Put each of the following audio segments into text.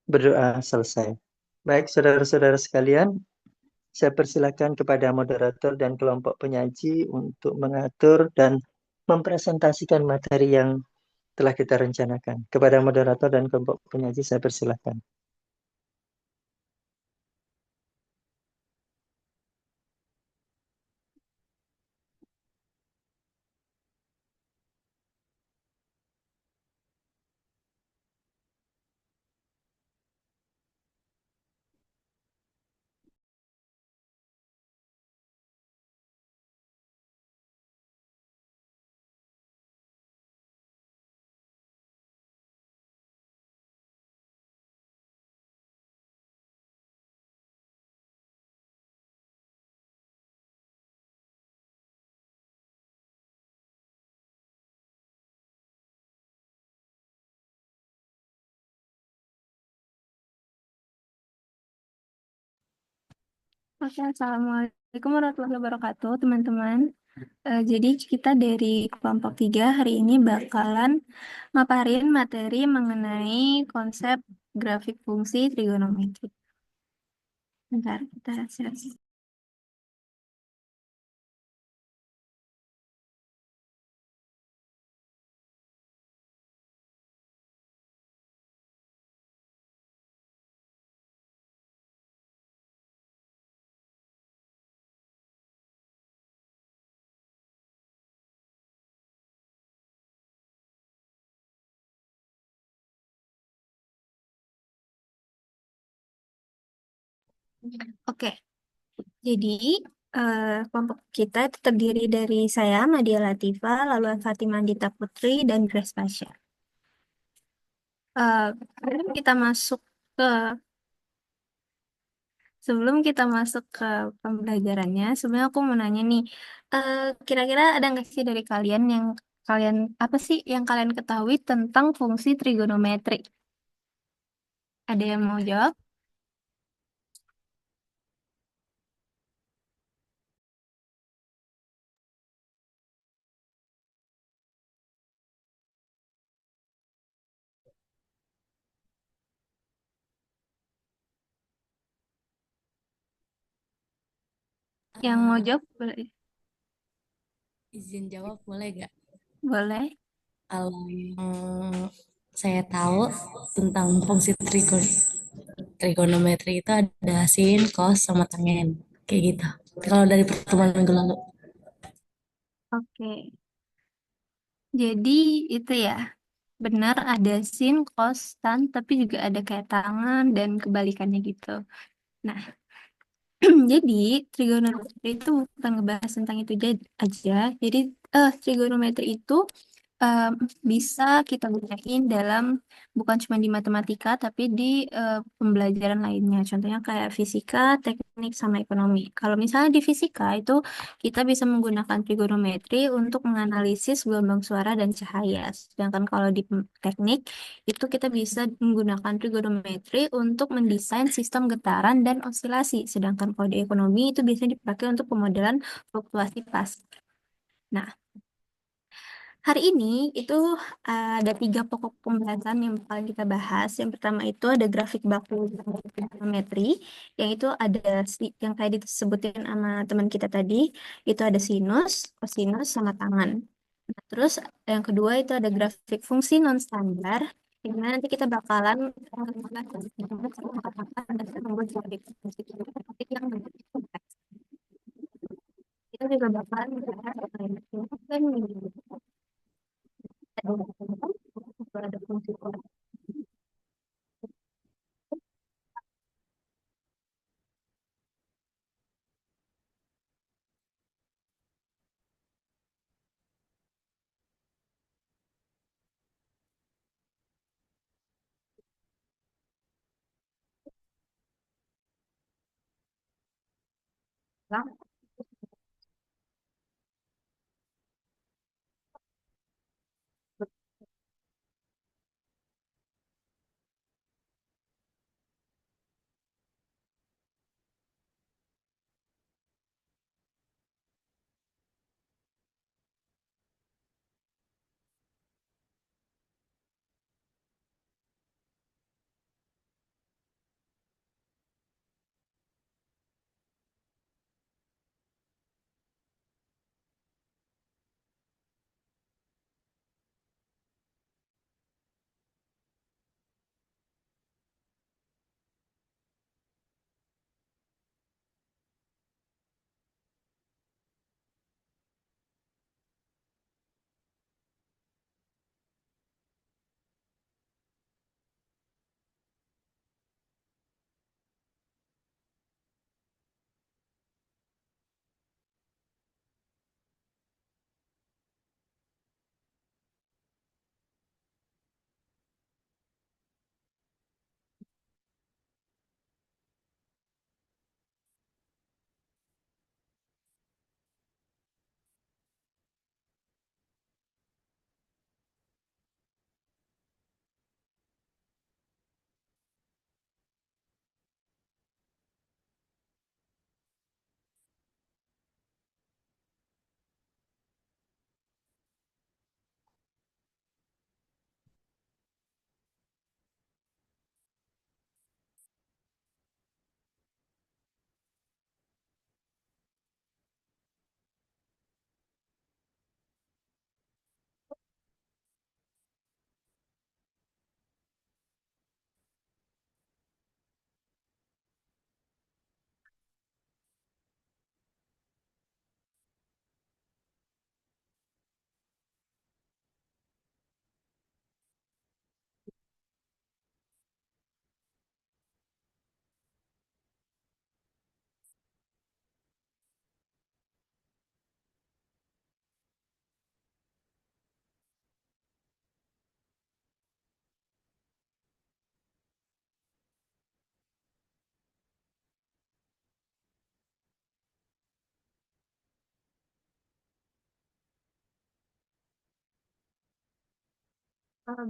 Berdoa selesai. Baik, saudara-saudara sekalian, saya persilakan kepada moderator dan kelompok penyaji untuk mengatur dan mempresentasikan materi yang telah kita rencanakan. Kepada moderator dan kelompok penyaji, saya persilakan. Oke, Assalamualaikum warahmatullahi wabarakatuh, teman-teman. Jadi kita dari kelompok 3 hari ini bakalan maparin materi mengenai konsep grafik fungsi trigonometri. Bentar, kita share. Oke, jadi kelompok kita itu terdiri dari saya, Nadia Latifa, lalu Fatimah Dita Putri, dan Grace Pasha. Eh, sebelum kita masuk ke Sebelum kita masuk ke pembelajarannya, sebenarnya aku mau nanya nih, eh, kira-kira ada nggak sih dari kalian yang apa sih yang kalian ketahui tentang fungsi trigonometri? Ada yang mau jawab? Yang mau Eh, jawab boleh. izin jawab boleh gak? Boleh. Kalau yang saya tahu tentang fungsi trigonometri itu ada sin, cos, sama tangen. Kayak gitu. Kalau dari pertemuan minggu lalu. Oke. Jadi itu ya, benar ada sin, cos, tan, tapi juga ada kayak tangan dan kebalikannya gitu. Nah, jadi trigonometri itu bukan ngebahas tentang itu aja. Jadi trigonometri itu em, bisa kita gunain dalam bukan cuma di matematika tapi di pembelajaran lainnya. Contohnya kayak fisika, teknik sama ekonomi. Kalau misalnya di fisika itu kita bisa menggunakan trigonometri untuk menganalisis gelombang suara dan cahaya. Sedangkan kalau di teknik itu kita bisa menggunakan trigonometri untuk mendesain sistem getaran dan osilasi. Sedangkan kalau di ekonomi itu biasanya dipakai untuk pemodelan fluktuasi pasar. Nah, hari ini itu ada 3 pokok pembahasan yang bakal kita bahas. Yang pertama itu ada grafik baku trigonometri, yang itu ada yang kayak disebutin sama teman kita tadi, itu ada sinus, kosinus, sama tangan. Nah, terus yang kedua itu ada grafik fungsi non standar, di mana nanti kita bakalan kita juga bakalan ada fungsi.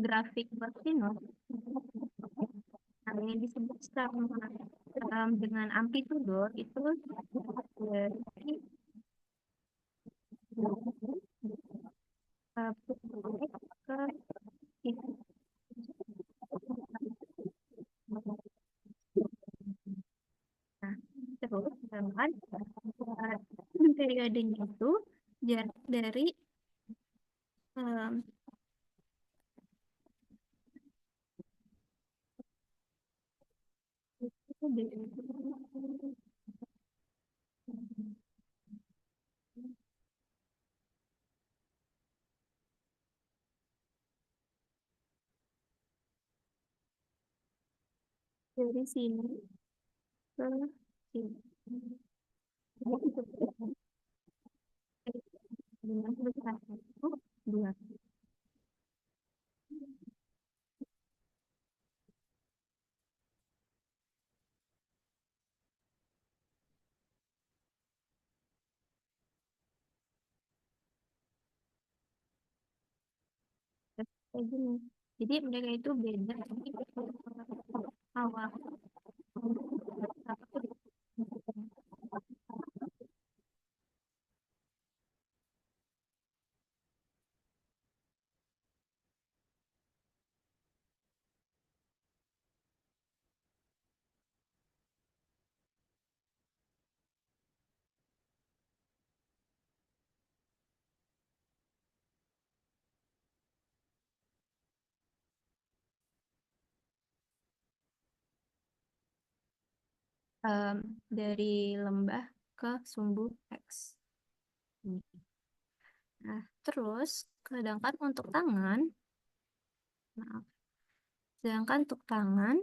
grafik kosinus, yang disebut sama dengan amplitudo itu dari ke itu. Nah, terus sedangkan periodenya itu jarak dari um, dari sini ke sini. Dengan besar itu 2. Kayak gini. Jadi mereka itu beda tapi awal. Dari lembah ke sumbu X. Nah, terus sedangkan untuk tangan, maaf, sedangkan untuk tangan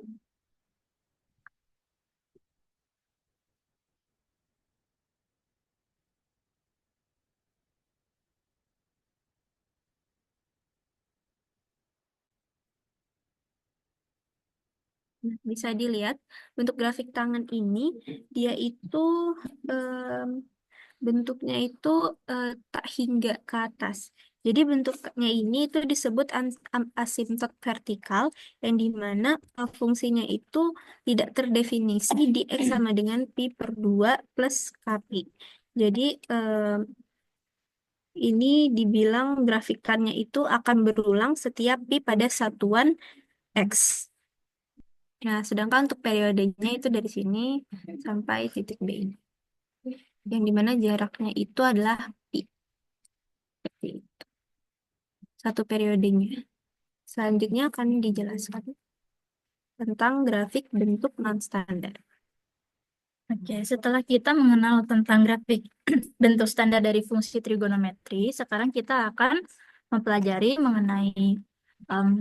bisa dilihat untuk grafik tangan ini dia itu em, bentuknya itu tak hingga ke atas. Jadi bentuknya ini itu disebut asimtot vertikal yang dimana fungsinya itu tidak terdefinisi di X sama dengan pi per 2 plus KP. Jadi ini dibilang grafikannya itu akan berulang setiap pi pada satuan X. Nah, sedangkan untuk periodenya itu dari sini sampai titik B ini. Yang dimana jaraknya itu adalah pi. Seperti itu. Satu periodenya. Selanjutnya akan dijelaskan tentang grafik bentuk non-standar. Oke, setelah kita mengenal tentang grafik bentuk standar dari fungsi trigonometri, sekarang kita akan mempelajari mengenai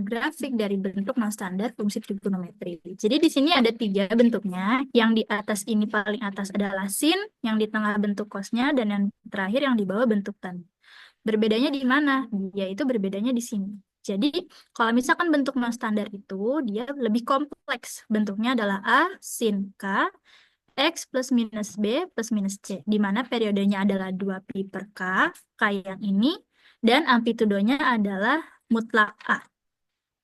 grafik dari bentuk non-standar fungsi trigonometri. Jadi di sini ada 3 bentuknya. Yang di atas ini paling atas adalah sin, yang di tengah bentuk cosnya, dan yang terakhir yang di bawah bentuk tan. Berbedanya di mana? Yaitu berbedanya di sini. Jadi, kalau misalkan bentuk non-standar itu, dia lebih kompleks. Bentuknya adalah A sin K, X plus minus B plus minus C, di mana periodenya adalah 2pi per K yang ini, dan amplitudonya adalah mutlak A.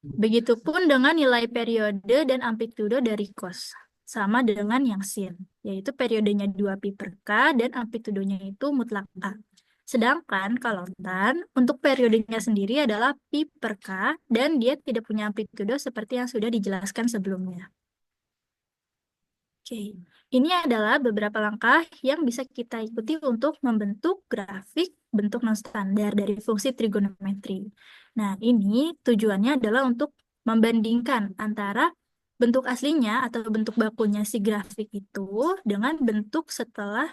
Begitupun dengan nilai periode dan amplitudo dari cos, sama dengan yang sin, yaitu periodenya 2pi per K dan amplitudonya itu mutlak A. Sedangkan kalau tan, untuk periodenya sendiri adalah pi per K, dan dia tidak punya amplitudo seperti yang sudah dijelaskan sebelumnya. Oke, ini adalah beberapa langkah yang bisa kita ikuti untuk membentuk grafik bentuk non-standar dari fungsi trigonometri. Nah, ini tujuannya adalah untuk membandingkan antara bentuk aslinya atau bentuk bakunya si grafik itu dengan bentuk setelah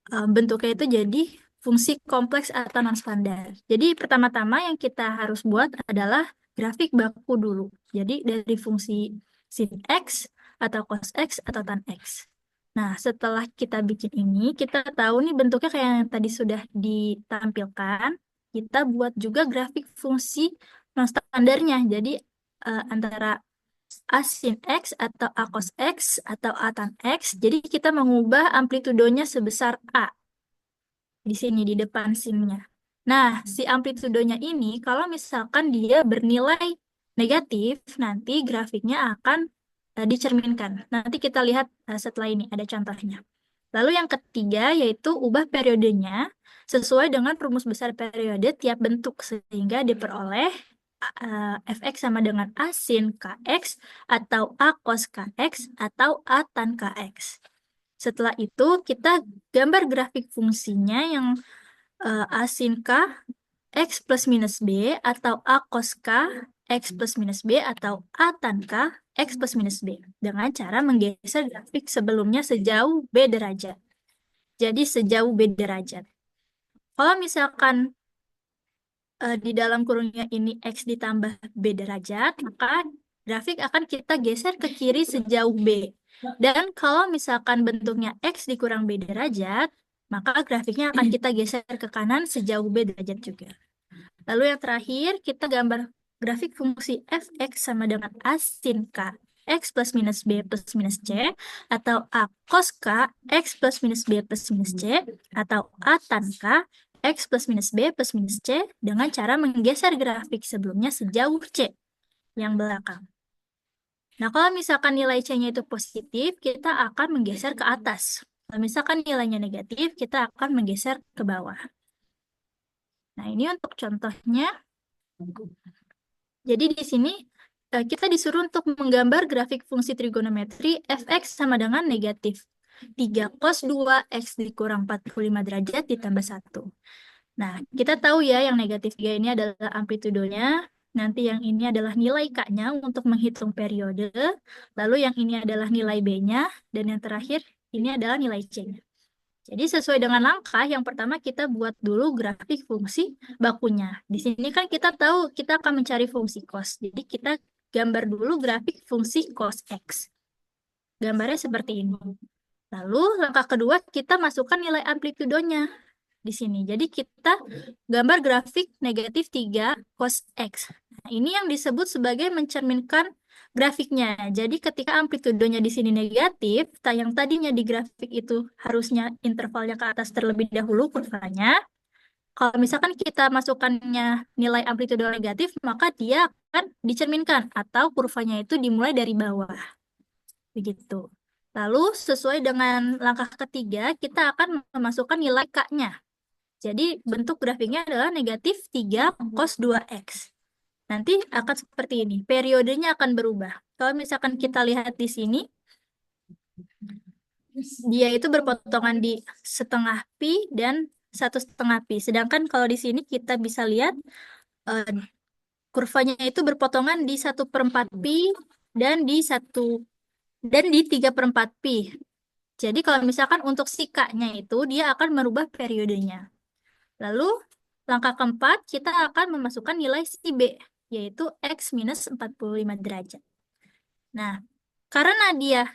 bentuknya itu jadi fungsi kompleks atau non-standar. Jadi, pertama-tama yang kita harus buat adalah grafik baku dulu. Jadi, dari fungsi sin X, atau cos X atau tan X. Nah, setelah kita bikin ini, kita tahu nih bentuknya kayak yang tadi sudah ditampilkan. Kita buat juga grafik fungsi non-standarnya. Jadi, antara A sin X atau A cos X atau A tan X. Jadi, kita mengubah amplitudonya sebesar A. Di sini, di depan sinnya. Nah, si amplitudonya ini, kalau misalkan dia bernilai negatif, nanti grafiknya akan dicerminkan. Nanti kita lihat setelah ini, ada contohnya. Lalu yang ketiga yaitu ubah periodenya sesuai dengan rumus besar periode tiap bentuk sehingga diperoleh fx sama dengan a sin kx atau a cos kx atau a tan kx. Setelah itu kita gambar grafik fungsinya yang a sin k x plus minus b atau a cos k x plus minus b atau a tan k x plus minus b dengan cara menggeser grafik sebelumnya sejauh b derajat. Jadi sejauh b derajat. Kalau misalkan di dalam kurungnya ini X ditambah B derajat, maka grafik akan kita geser ke kiri sejauh B. Dan kalau misalkan bentuknya X dikurang B derajat, maka grafiknya akan kita geser ke kanan sejauh B derajat juga. Lalu yang terakhir, kita gambar grafik fungsi fx sama dengan a sin k x plus minus b plus minus c, atau a cos k x plus minus b plus minus c, atau a tan k x plus minus b plus minus c dengan cara menggeser grafik sebelumnya sejauh c yang belakang. Nah, kalau misalkan nilai C-nya itu positif, kita akan menggeser ke atas. Kalau misalkan nilainya negatif, kita akan menggeser ke bawah. Nah, ini untuk contohnya. Jadi di sini kita disuruh untuk menggambar grafik fungsi trigonometri fx sama dengan negatif 3 cos 2x dikurang 45 derajat ditambah 1. Nah, kita tahu ya yang negatif 3 ini adalah amplitudonya. Nanti yang ini adalah nilai K-nya untuk menghitung periode. Lalu yang ini adalah nilai B-nya. Dan yang terakhir ini adalah nilai C-nya. Jadi sesuai dengan langkah, yang pertama kita buat dulu grafik fungsi bakunya. Di sini kan kita tahu kita akan mencari fungsi cos. Jadi kita gambar dulu grafik fungsi cos X. Gambarnya seperti ini. Lalu langkah kedua kita masukkan nilai amplitudonya di sini. Jadi kita gambar grafik negatif 3 cos X. Nah, ini yang disebut sebagai mencerminkan grafiknya. Jadi ketika amplitudonya di sini negatif, yang tadinya di grafik itu harusnya intervalnya ke atas terlebih dahulu kurvanya. Kalau misalkan kita masukkannya nilai amplitudo negatif, maka dia akan dicerminkan atau kurvanya itu dimulai dari bawah. Begitu. Lalu sesuai dengan langkah ketiga, kita akan memasukkan nilai K-nya. Jadi bentuk grafiknya adalah negatif 3 cos 2x. Nanti akan seperti ini. Periodenya akan berubah. Kalau misalkan kita lihat di sini, dia itu berpotongan di setengah pi dan 1,5 pi. Sedangkan kalau di sini kita bisa lihat kurvanya itu berpotongan di 1/4 pi dan di 3/4 pi. Jadi kalau misalkan untuk si K-nya itu dia akan merubah periodenya. Lalu langkah keempat kita akan memasukkan nilai si B, yaitu X minus 45 derajat. Nah, karena dia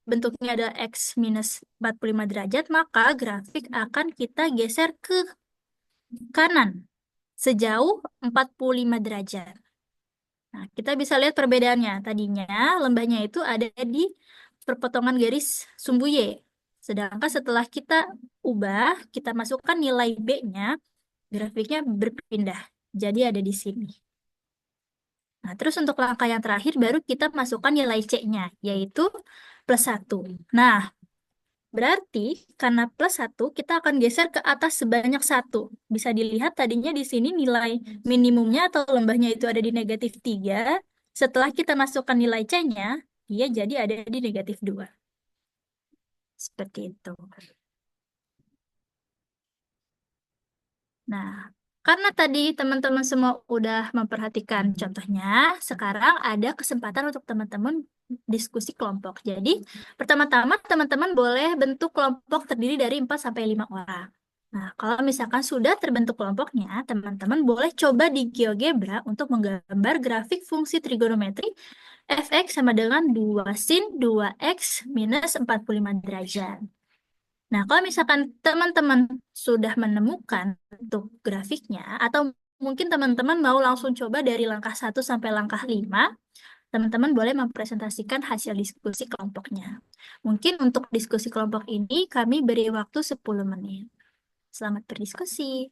bentuknya ada X minus 45 derajat, maka grafik akan kita geser ke kanan sejauh 45 derajat. Nah, kita bisa lihat perbedaannya. Tadinya lembahnya itu ada di perpotongan garis sumbu Y. Sedangkan setelah kita ubah, kita masukkan nilai B-nya, grafiknya berpindah. Jadi ada di sini. Nah, terus untuk langkah yang terakhir baru kita masukkan nilai C-nya, yaitu +1. Nah, berarti karena +1, kita akan geser ke atas sebanyak 1. Bisa dilihat tadinya di sini nilai minimumnya atau lembahnya itu ada di negatif 3. Setelah kita masukkan nilai C-nya, dia jadi ada di negatif 2. Seperti itu. Nah, karena tadi teman-teman semua udah memperhatikan contohnya, sekarang ada kesempatan untuk teman-teman diskusi kelompok. Jadi, pertama-tama teman-teman boleh bentuk kelompok terdiri dari 4-5 orang. Nah, kalau misalkan sudah terbentuk kelompoknya, teman-teman boleh coba di GeoGebra untuk menggambar grafik fungsi trigonometri fx sama dengan 2 sin 2x minus 45 derajat. Nah, kalau misalkan teman-teman sudah menemukan bentuk grafiknya, atau mungkin teman-teman mau langsung coba dari langkah 1 sampai langkah 5, teman-teman boleh mempresentasikan hasil diskusi kelompoknya. Mungkin untuk diskusi kelompok ini kami beri waktu 10 menit. Selamat berdiskusi.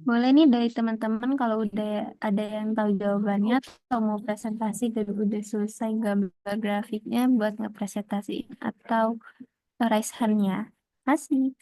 Boleh nih dari teman-teman kalau udah ada yang tahu jawabannya atau mau presentasi dan udah selesai gambar grafiknya buat ngepresentasiin atau raise hand-nya. Kasih.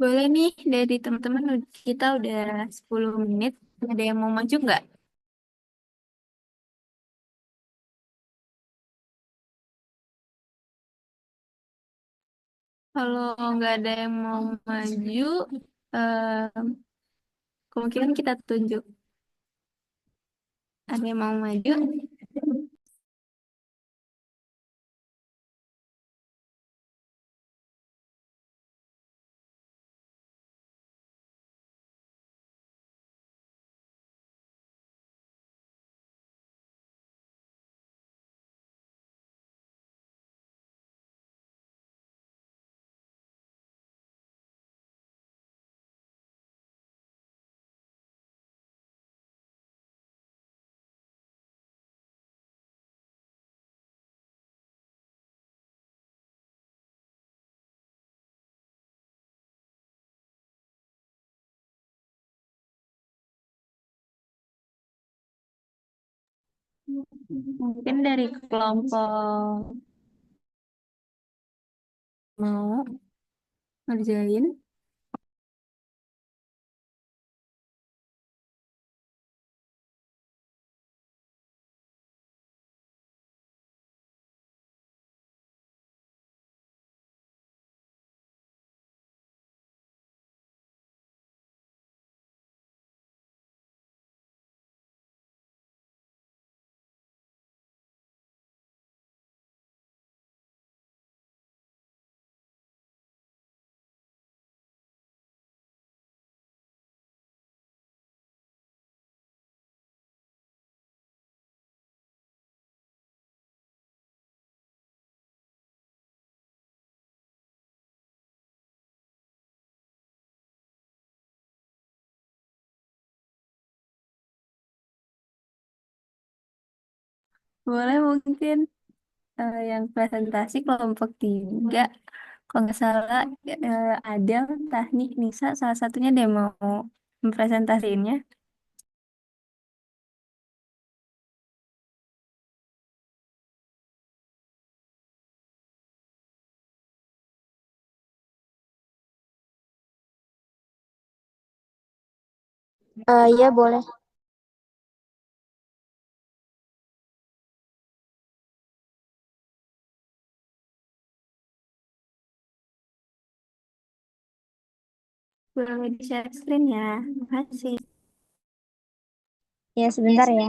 Boleh nih dari teman-teman kita udah 10 menit. Ada yang mau maju nggak? Kalau nggak ada yang mau maju, eh, kemungkinan kita tunjuk. Ada yang mau maju? Mungkin dari kelompok mau ngerjain. Boleh mungkin yang presentasi kelompok 3. Kalau nggak salah Adel, Tahni, Nisa, salah satunya dia mau mempresentasiinnya. Iya boleh. Boleh di-share screen ya. Terima kasih. Ya sebentar ya.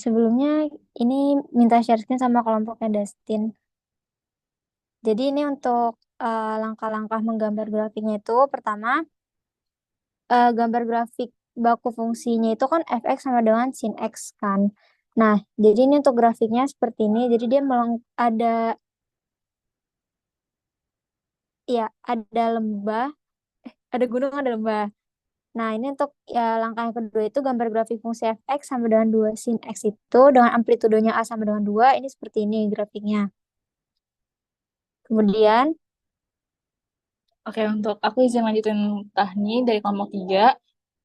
Sebelumnya ini minta share screen sama kelompoknya Dustin. Jadi ini untuk langkah-langkah menggambar grafiknya itu pertama gambar grafik baku fungsinya itu kan fx sama dengan sin x kan. Nah, jadi ini untuk grafiknya seperti ini. Jadi dia ada ya ada lembah, ada gunung, ada lembah. Nah, ini untuk ya, langkah yang kedua itu gambar grafik fungsi fx sama dengan 2 sin x itu dengan amplitudenya a sama dengan 2, ini seperti ini grafiknya. Kemudian, Oke, untuk aku izin lanjutin Tahni dari kelompok 3.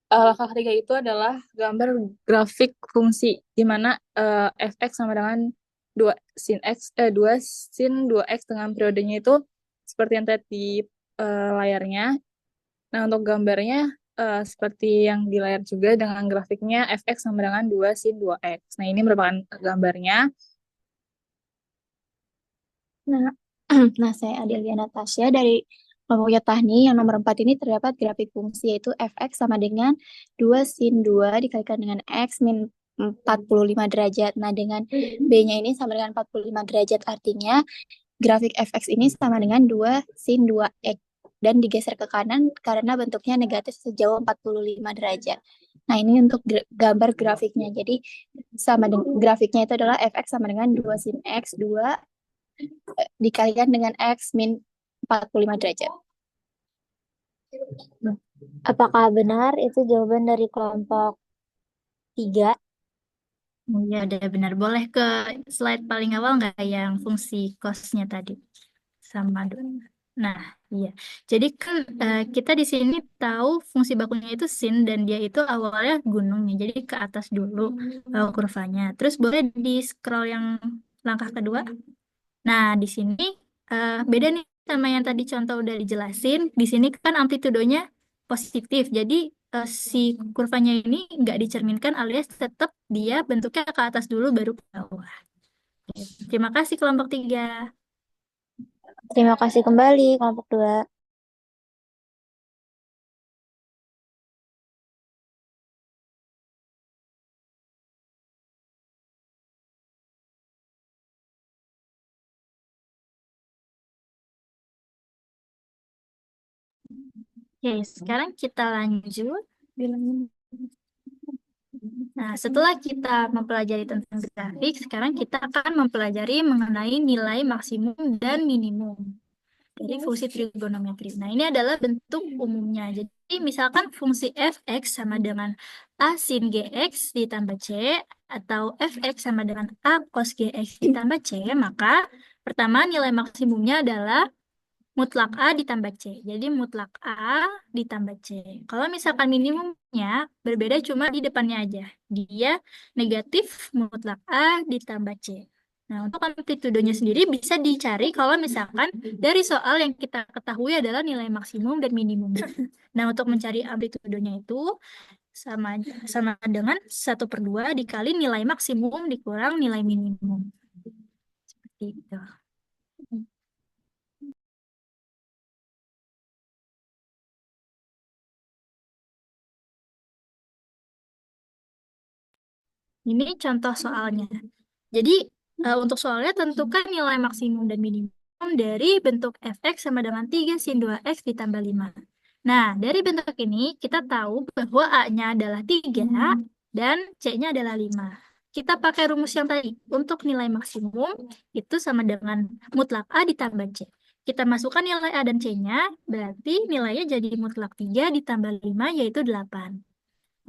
Langkah ketiga itu adalah gambar grafik fungsi, di mana fx sama dengan 2 sin x, 2 sin 2x dengan periodenya itu seperti yang tadi di layarnya. Nah, untuk gambarnya seperti yang di layar juga dengan grafiknya fx sama dengan 2 sin 2x. Nah, ini merupakan gambarnya. Nah, nah saya Adelia Natasha dari kelompok Tahni. Yang nomor 4 ini terdapat grafik fungsi yaitu fx sama dengan 2 sin 2 dikalikan dengan x min 45 derajat. Nah, dengan B-nya ini sama dengan 45 derajat, artinya grafik fx ini sama dengan 2 sin 2x dan digeser ke kanan karena bentuknya negatif sejauh 45 derajat. Nah, ini untuk gambar grafiknya. Jadi sama dengan grafiknya itu adalah fx sama dengan 2 sin x 2 dikalikan dengan x min 45 derajat. apakah benar itu jawaban dari kelompok 3? Ya udah benar. Boleh ke slide paling awal nggak yang fungsi cos-nya tadi? Sama dulu. Nah, iya. Jadi kan kita di sini tahu fungsi bakunya itu sin dan dia itu awalnya gunungnya. Jadi ke atas dulu kurvanya. Terus boleh di scroll yang langkah kedua. Nah, di sini beda nih sama yang tadi contoh udah dijelasin. Di sini kan amplitudonya positif. Jadi si kurvanya ini nggak dicerminkan alias tetap dia bentuknya ke atas dulu baru ke bawah. Oke. Terima kasih kelompok 3. Terima kasih kembali kelompok 2. Oke, sekarang kita lanjut. Nah, setelah kita mempelajari tentang grafik, sekarang kita akan mempelajari mengenai nilai maksimum dan minimum dari fungsi trigonometri. Nah, ini adalah bentuk umumnya. Jadi, misalkan fungsi fx sama dengan a sin gx ditambah c, atau fx sama dengan a cos gx ditambah c, maka pertama nilai maksimumnya adalah mutlak A ditambah C. Jadi mutlak A ditambah C. Kalau misalkan minimumnya berbeda cuma di depannya aja. Dia negatif mutlak A ditambah C. Nah, untuk amplitudonya sendiri bisa dicari kalau misalkan dari soal yang kita ketahui adalah nilai maksimum dan minimum. Nah, untuk mencari amplitudonya itu sama sama dengan 1/2 dikali nilai maksimum dikurang nilai minimum. Seperti itu. Ini contoh soalnya. Jadi, untuk soalnya tentukan nilai maksimum dan minimum dari bentuk fx sama dengan 3 sin 2x ditambah 5. Nah, dari bentuk ini kita tahu bahwa A-nya adalah 3 dan C-nya adalah 5. Kita pakai rumus yang tadi. Untuk nilai maksimum itu sama dengan mutlak A ditambah C. Kita masukkan nilai A dan C-nya, berarti nilainya jadi mutlak 3 ditambah 5 yaitu 8.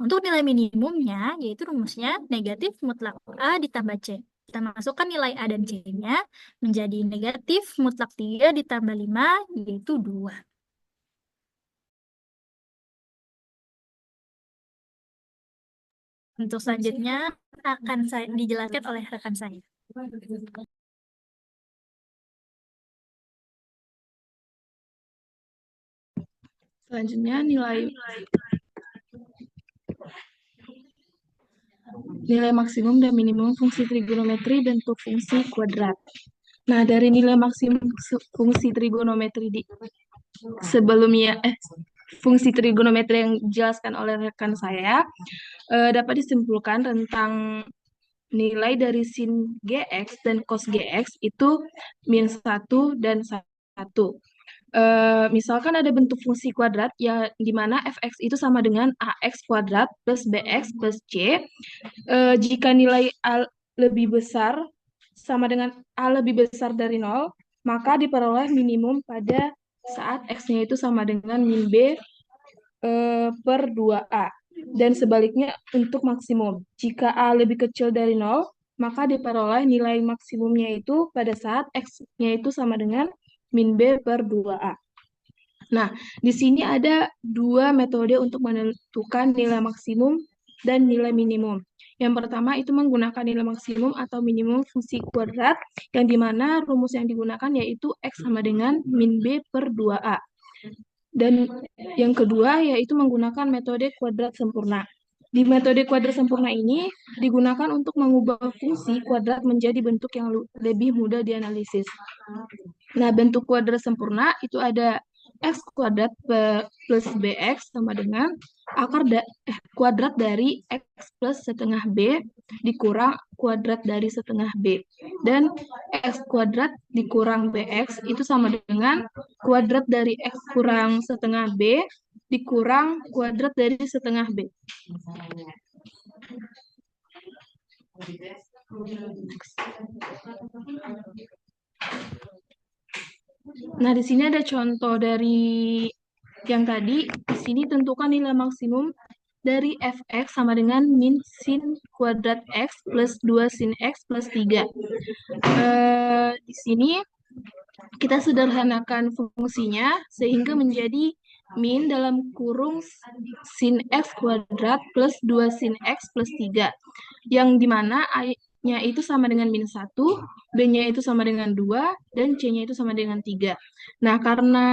Untuk nilai minimumnya, yaitu rumusnya negatif mutlak A ditambah C. Kita masukkan nilai A dan C-nya menjadi negatif mutlak 3 ditambah 5, yaitu 2. Untuk selanjutnya akan dijelaskan oleh rekan saya. Selanjutnya nilai maksimum dan minimum fungsi trigonometri bentuk fungsi kuadrat. Nah, dari nilai maksimum fungsi trigonometri sebelumnya fungsi trigonometri yang dijelaskan oleh rekan saya dapat disimpulkan tentang nilai dari sin gx dan cos gx itu -1 dan 1. Misalkan ada bentuk fungsi kuadrat ya di mana fx itu sama dengan ax kuadrat plus bx plus c. Jika nilai a lebih besar sama dengan a lebih besar dari 0, maka diperoleh minimum pada saat x-nya itu sama dengan min b per 2a. Dan sebaliknya untuk maksimum. Jika a lebih kecil dari 0, maka diperoleh nilai maksimumnya itu pada saat x-nya itu sama dengan min b per 2a. Nah, di sini ada dua metode untuk menentukan nilai maksimum dan nilai minimum. Yang pertama itu menggunakan nilai maksimum atau minimum fungsi kuadrat, yang dimana rumus yang digunakan yaitu x sama dengan min b per 2a. Dan yang kedua yaitu menggunakan metode kuadrat sempurna. Di metode kuadrat sempurna ini digunakan untuk mengubah fungsi kuadrat menjadi bentuk yang lebih mudah dianalisis. Nah, bentuk kuadrat sempurna itu ada x kuadrat plus bx sama dengan kuadrat dari x plus setengah b dikurang kuadrat dari setengah b. Dan x kuadrat dikurang bx itu sama dengan kuadrat dari x kurang setengah b dikurang kuadrat dari setengah b. Nah, di sini ada contoh dari yang tadi. Di sini tentukan nilai maksimum dari fx sama dengan min sin kuadrat x plus 2 sin x plus 3. Di sini kita sederhanakan fungsinya sehingga menjadi min dalam kurung sin x kuadrat plus 2 sin x plus 3. Yang dimana A-nya itu sama dengan min 1, B-nya itu sama dengan 2, dan C-nya itu sama dengan 3. Nah, karena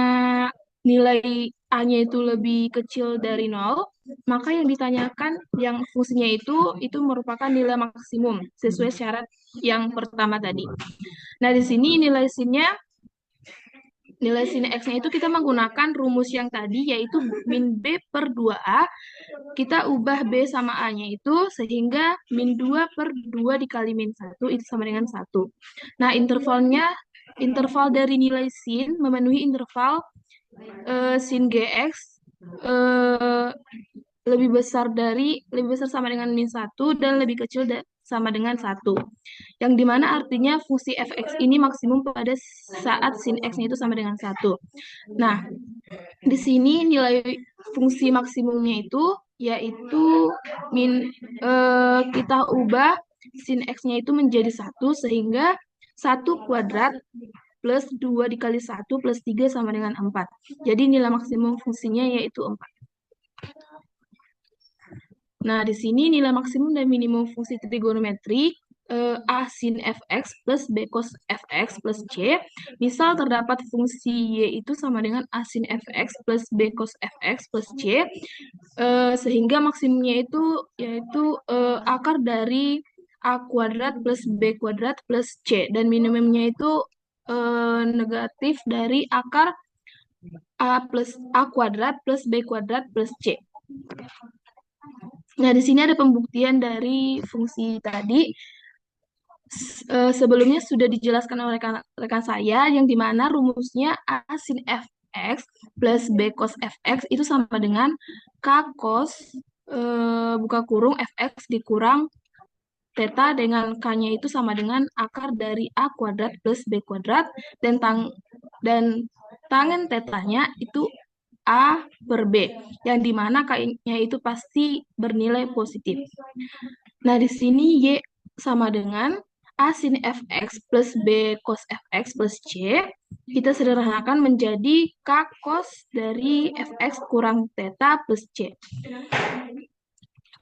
nilai A-nya itu lebih kecil dari 0, maka yang ditanyakan yang fungsinya itu merupakan nilai maksimum sesuai syarat yang pertama tadi. Nah, di sini nilai sin X-nya itu kita menggunakan rumus yang tadi, yaitu min B per 2A. Kita ubah B sama A-nya itu, sehingga min 2 per 2 dikali min 1 itu sama dengan 1. Nah, interval dari nilai sin memenuhi interval sin GX lebih besar sama dengan min 1 dan lebih kecil sama dengan 1. Yang dimana artinya fungsi fx ini maksimum pada saat sin x-nya itu sama dengan 1. Nah, di sini nilai fungsi maksimumnya itu yaitu kita ubah sin x-nya itu menjadi 1 sehingga 1 kuadrat plus 2 dikali 1 plus 3 sama dengan 4. Jadi nilai maksimum fungsinya yaitu 4. Nah, di sini nilai maksimum dan minimum fungsi trigonometri A sin fx plus B cos fx plus C. Misal terdapat fungsi Y itu sama dengan A sin fx plus B cos fx plus C. Sehingga maksimumnya itu yaitu akar dari A kuadrat plus B kuadrat plus C. Dan minimumnya itu negatif dari akar A kuadrat plus B kuadrat plus C. Nah, di sini ada pembuktian dari fungsi tadi. Sebelumnya sudah dijelaskan oleh rekan saya, yang dimana rumusnya A sin fx plus B cos fx itu sama dengan K cos buka kurung fx dikurang theta, dengan K-nya itu sama dengan akar dari A kuadrat plus B kuadrat, dan tangen tetanya itu A per B, yang dimana K-nya itu pasti bernilai positif. Nah, di sini Y sama dengan A sin fx plus B cos fx plus C. Kita sederhanakan menjadi K cos dari fx kurang theta plus C.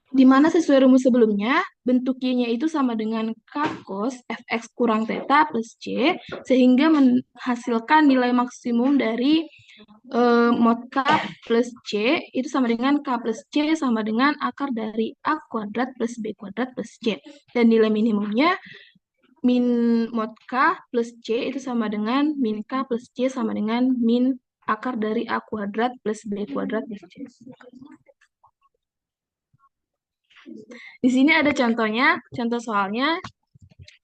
Di mana sesuai rumus sebelumnya, bentuk Y-nya itu sama dengan K cos fx kurang theta plus C, sehingga menghasilkan nilai maksimum dari mod K plus C itu sama dengan K plus C sama dengan akar dari A kuadrat plus B kuadrat plus C. Dan nilai minimumnya min mod K plus C itu sama dengan min K plus C sama dengan min akar dari A kuadrat plus B kuadrat plus C. Di sini ada contohnya, contoh soalnya.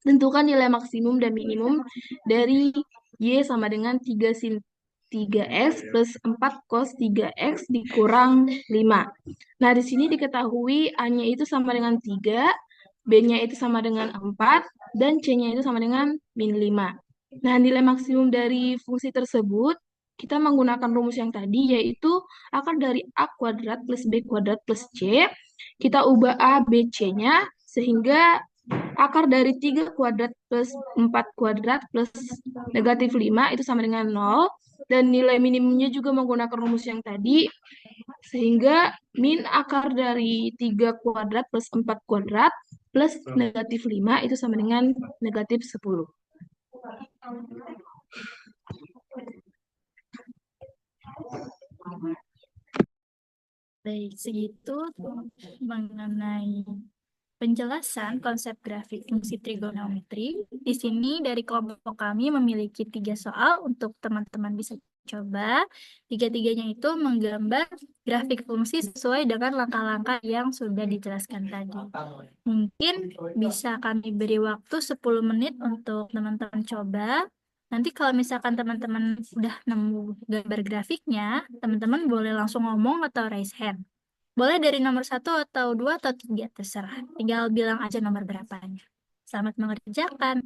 Tentukan nilai maksimum dan minimum dari Y sama dengan 3 sin 3x plus 4 cos 3x dikurang 5. Nah, di sini diketahui A-nya itu sama dengan 3, B-nya itu sama dengan 4, dan C-nya itu sama dengan min 5. Nah, nilai maksimum dari fungsi tersebut, kita menggunakan rumus yang tadi, yaitu akar dari A kuadrat plus B kuadrat plus C. Kita ubah A, B, C-nya, sehingga akar dari 3 kuadrat plus 4 kuadrat plus negatif 5 itu sama dengan 0. Dan nilai minimumnya juga menggunakan rumus yang tadi, sehingga min akar dari 3 kuadrat plus 4 kuadrat plus negatif 5 itu sama dengan negatif 10. Baik, segitu mengenai penjelasan konsep grafik fungsi trigonometri. Di sini dari kelompok kami memiliki 3 soal untuk teman-teman bisa coba. Tiga-tiganya itu menggambar grafik fungsi sesuai dengan langkah-langkah yang sudah dijelaskan tadi. Mungkin bisa kami beri waktu 10 menit untuk teman-teman coba. Nanti kalau misalkan teman-teman sudah nemu gambar grafiknya, teman-teman boleh langsung ngomong atau raise hand. Boleh dari nomor 1 atau 2 atau 3, terserah. Tinggal bilang aja nomor berapanya. Selamat mengerjakan.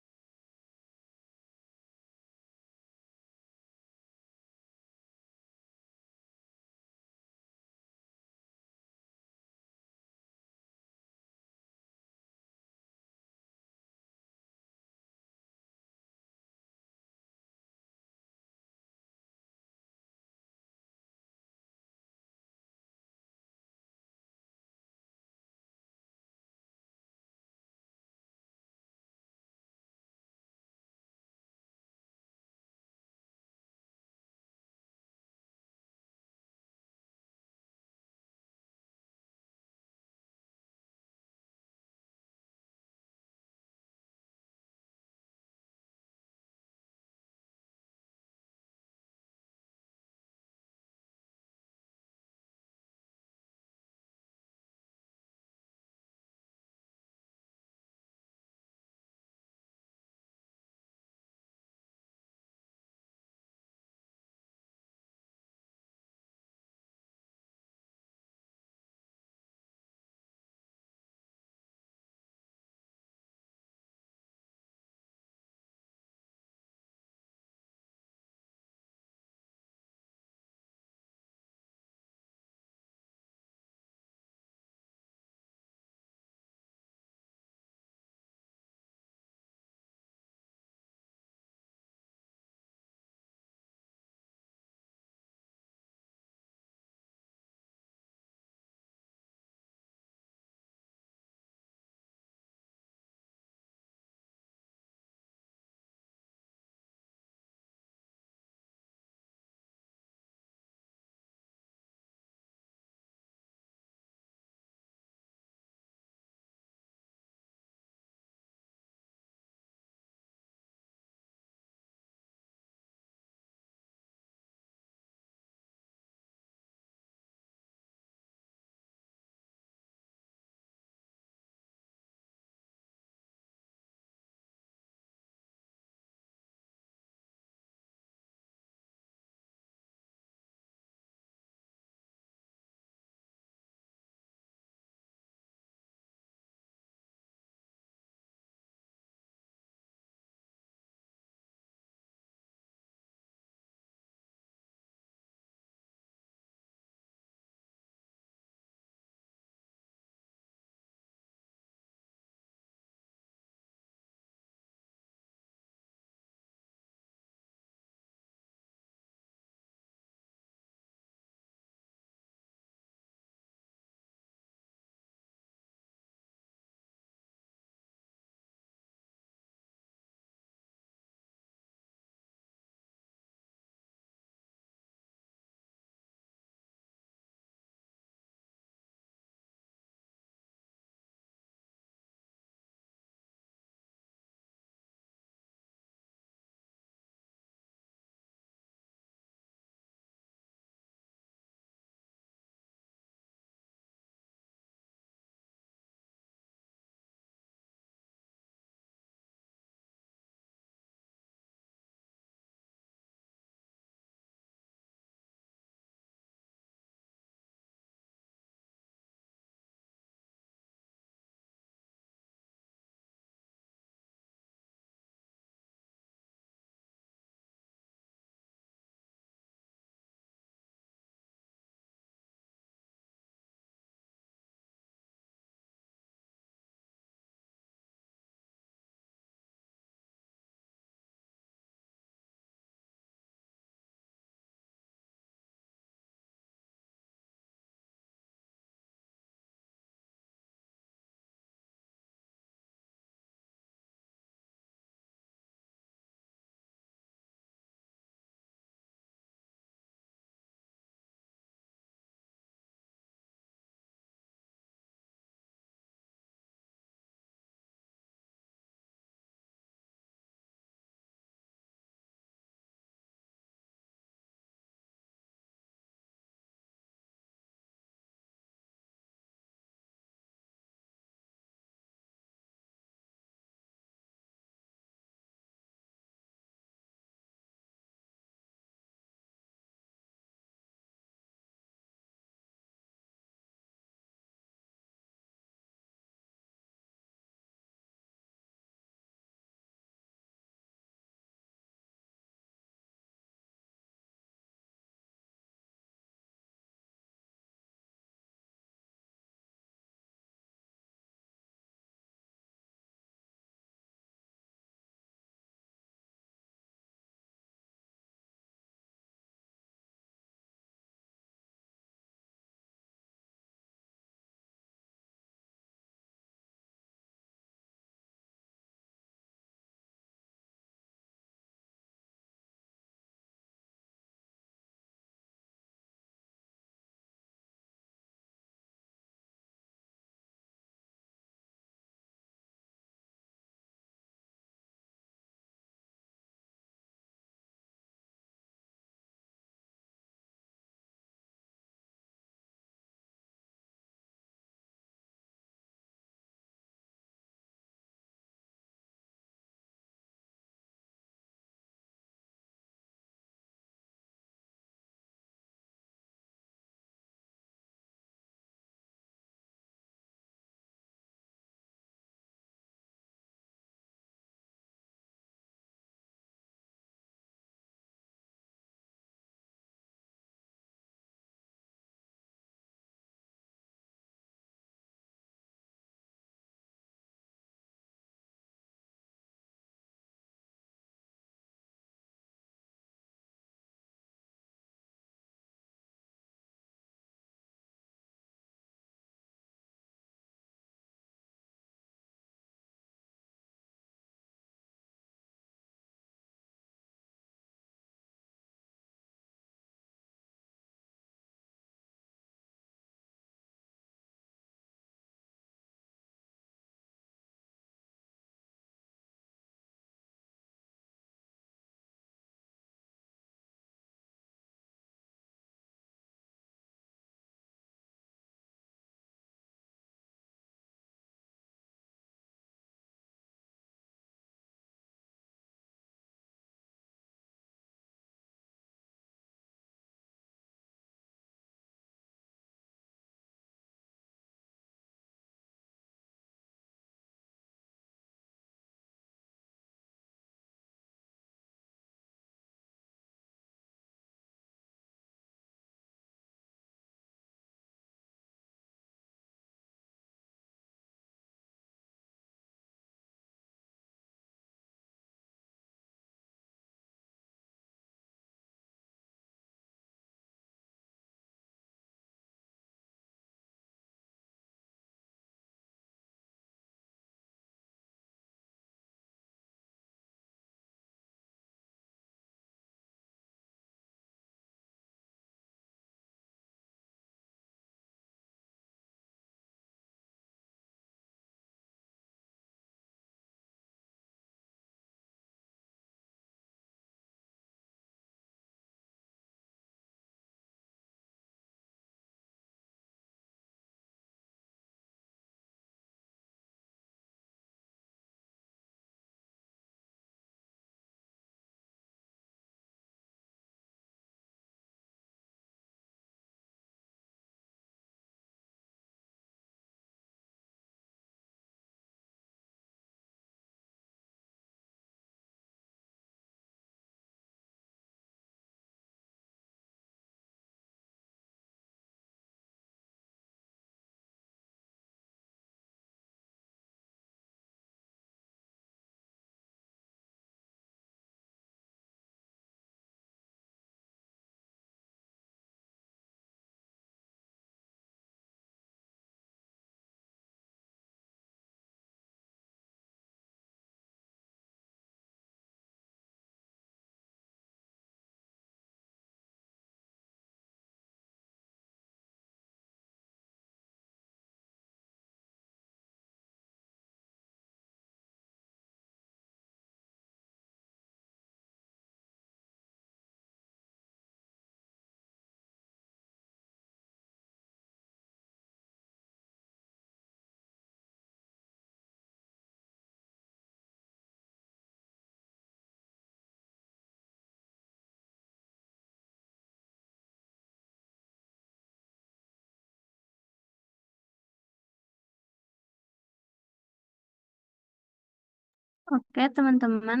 Oke, teman-teman,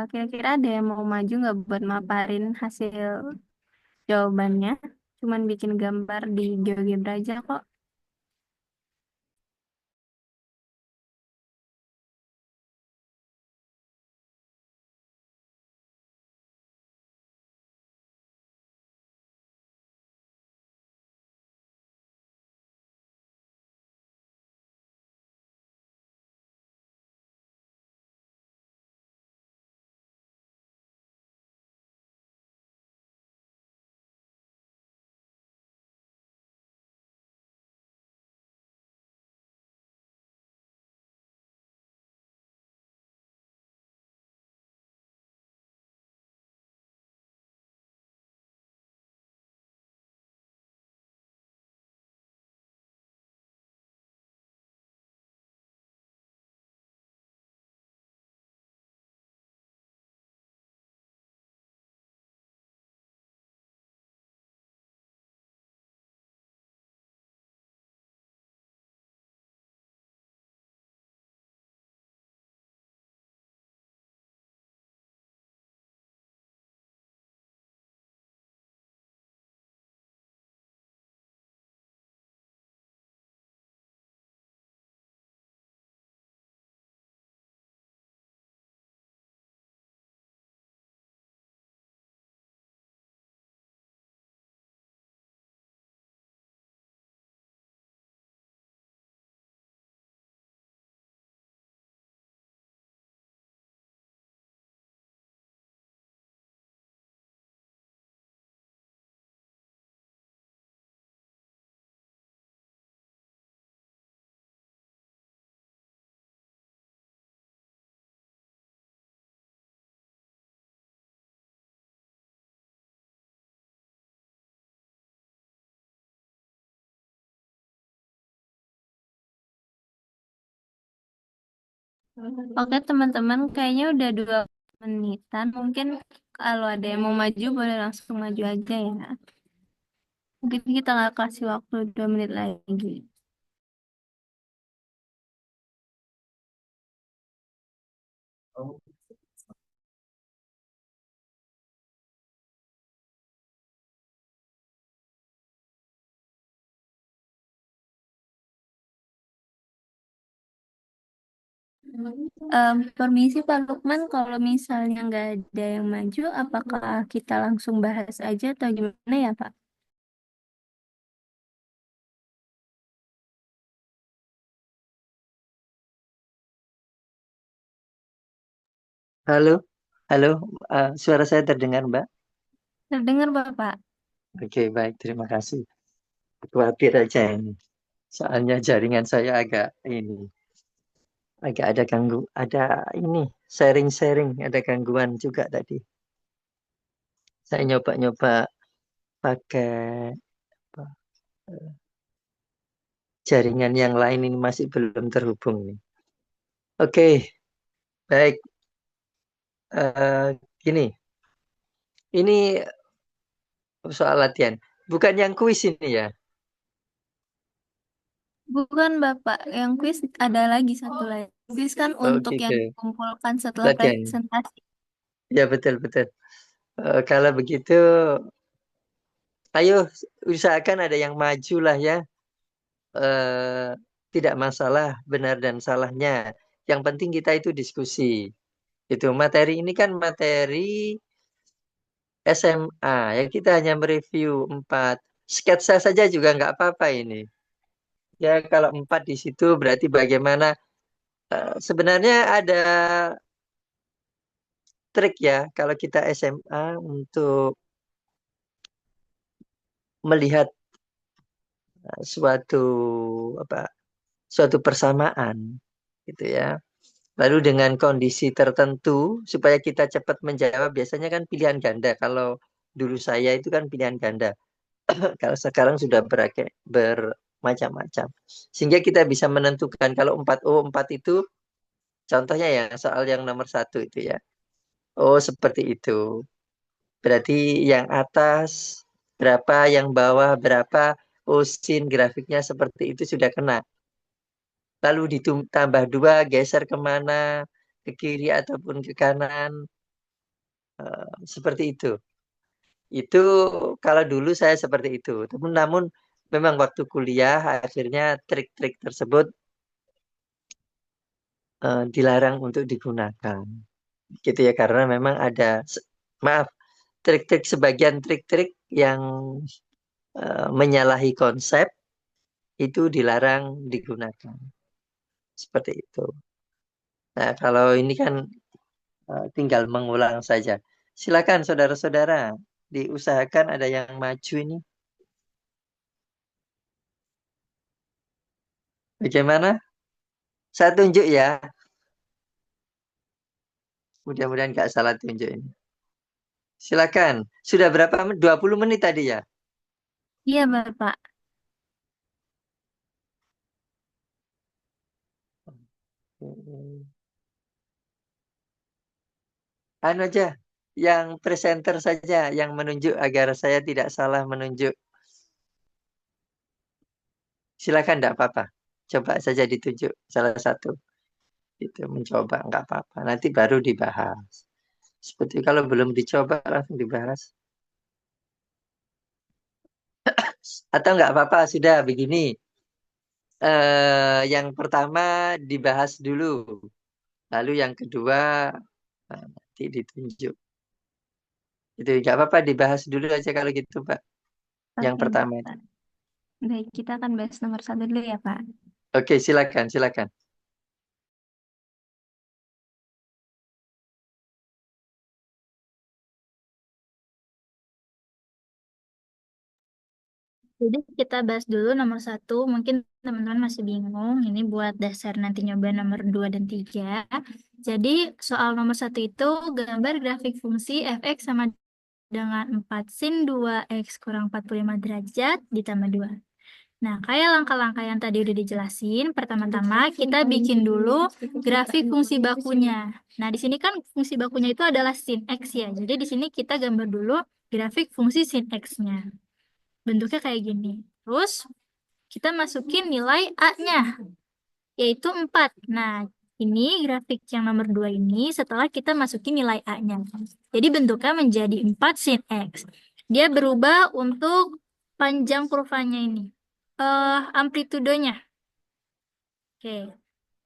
kira-kira ada yang mau maju nggak buat maparin hasil jawabannya? Cuman bikin gambar di GeoGebra aja kok. Oke, teman-teman, kayaknya udah 2 menitan. Mungkin kalau ada yang mau maju, boleh langsung maju aja ya. Mungkin kita nggak kasih waktu 2 menit lagi. Permisi Pak Lukman, kalau misalnya nggak ada yang maju, apakah kita langsung bahas aja atau gimana ya Pak? Halo, halo, suara saya terdengar, Mbak? Terdengar Bapak? Oke, baik, terima kasih. Khawatir aja ini. Soalnya jaringan saya agak ada ganggu, ada ini sharing-sharing, ada gangguan juga tadi. Saya nyoba-nyoba pakai apa, jaringan yang lain ini masih belum terhubung nih. Oke, baik. Gini, ini soal latihan. Bukan yang kuis ini ya. Bukan Bapak, yang quiz ada lagi satu lagi. Quiz kan untuk Oke, yang oke. dikumpulkan setelah Latihan. presentasi. Ya, betul-betul. Kalau begitu, ayo usahakan ada yang maju lah ya. eh, Tidak masalah benar dan salahnya. Yang penting kita itu diskusi. Itu materi ini kan materi SMA ya, kita hanya mereview 4 sketsa saja juga nggak apa-apa ini. Ya kalau 4 di situ berarti bagaimana, sebenarnya ada trik ya kalau kita SMA untuk melihat suatu apa suatu persamaan gitu ya. Lalu dengan kondisi tertentu supaya kita cepat menjawab, biasanya kan pilihan ganda. Kalau dulu saya itu kan pilihan ganda. Kalau sekarang sudah bermacam-macam. Sehingga kita bisa menentukan kalau 4 itu contohnya ya soal yang nomor 1 itu ya. Oh, seperti itu. Berarti yang atas berapa, yang bawah berapa, oh sin grafiknya seperti itu sudah kena. Lalu ditambah 2, geser kemana. ke kiri ataupun ke kanan, seperti itu. Itu kalau dulu saya seperti itu. Namun memang waktu kuliah akhirnya trik-trik tersebut dilarang untuk digunakan. Gitu ya, karena memang ada, maaf, trik-trik, sebagian trik-trik yang menyalahi konsep itu dilarang digunakan. Seperti itu. Nah, kalau ini kan tinggal mengulang saja. Silakan saudara-saudara, diusahakan ada yang maju ini. Bagaimana? Saya tunjuk ya. Mudah-mudahan nggak salah tunjuk ini. Silakan. Sudah berapa menit? 20 menit tadi ya? Iya, Bapak. Anu aja, yang presenter saja yang menunjuk agar saya tidak salah menunjuk. Silakan, enggak apa-apa. Coba saja ditunjuk salah satu. Itu mencoba, enggak apa-apa. Nanti baru dibahas. Seperti kalau belum dicoba langsung dibahas. Atau enggak apa-apa, sudah begini. Yang pertama dibahas dulu. Lalu yang kedua nanti ditunjuk. Itu enggak apa-apa, dibahas dulu aja kalau gitu, Pak. Yang Oke, pertama. Bapak. Baik, kita akan bahas nomor 1 dulu ya, Pak. Oke, silakan, silakan. Jadi kita bahas dulu nomor 1. Mungkin teman-teman masih bingung. Ini buat dasar nanti nyoba nomor 2 dan 3. Jadi soal nomor 1 itu gambar grafik fungsi fx sama dengan 4 sin 2x kurang 45 derajat ditambah 2. Nah, kayak langkah-langkah yang tadi udah dijelasin, pertama-tama kita bikin dulu grafik fungsi bakunya. Nah, di sini kan fungsi bakunya itu adalah sin x ya. Jadi di sini kita gambar dulu grafik fungsi sin x-nya. Bentuknya kayak gini. Terus kita masukin nilai A-nya, yaitu 4. Nah, ini grafik yang nomor 2 ini setelah kita masukin nilai A-nya. Jadi bentuknya menjadi 4 sin X. Dia berubah untuk panjang kurvanya ini. Amplitudenya. Oke.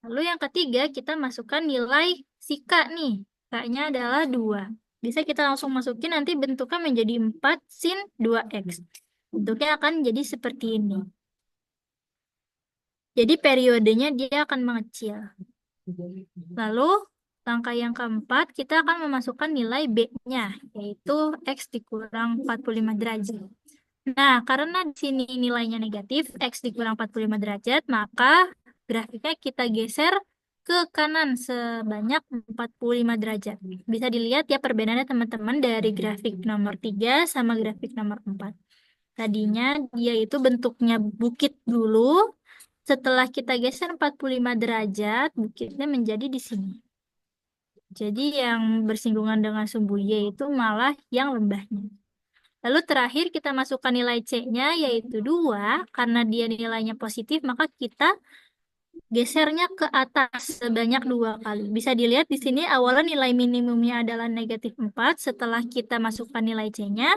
Lalu yang ketiga kita masukkan nilai si K nih. K-nya adalah 2. Bisa kita langsung masukin, nanti bentuknya menjadi 4 sin 2X. Bentuknya akan jadi seperti ini. Jadi periodenya dia akan mengecil. Lalu langkah yang keempat kita akan memasukkan nilai B-nya, yaitu X dikurang 45 derajat. Nah, karena di sini nilainya negatif, X dikurang 45 derajat, maka grafiknya kita geser ke kanan sebanyak 45 derajat. Bisa dilihat ya perbedaannya teman-teman dari grafik nomor 3 sama grafik nomor 4. Tadinya dia itu bentuknya bukit dulu, setelah kita geser 45 derajat, bukitnya menjadi di sini. Jadi yang bersinggungan dengan sumbu Y itu malah yang lembahnya. Lalu terakhir kita masukkan nilai C-nya yaitu 2. Karena dia nilainya positif, maka kita gesernya ke atas sebanyak 2 kali. Bisa dilihat di sini awalnya nilai minimumnya adalah negatif 4. Setelah kita masukkan nilai C-nya,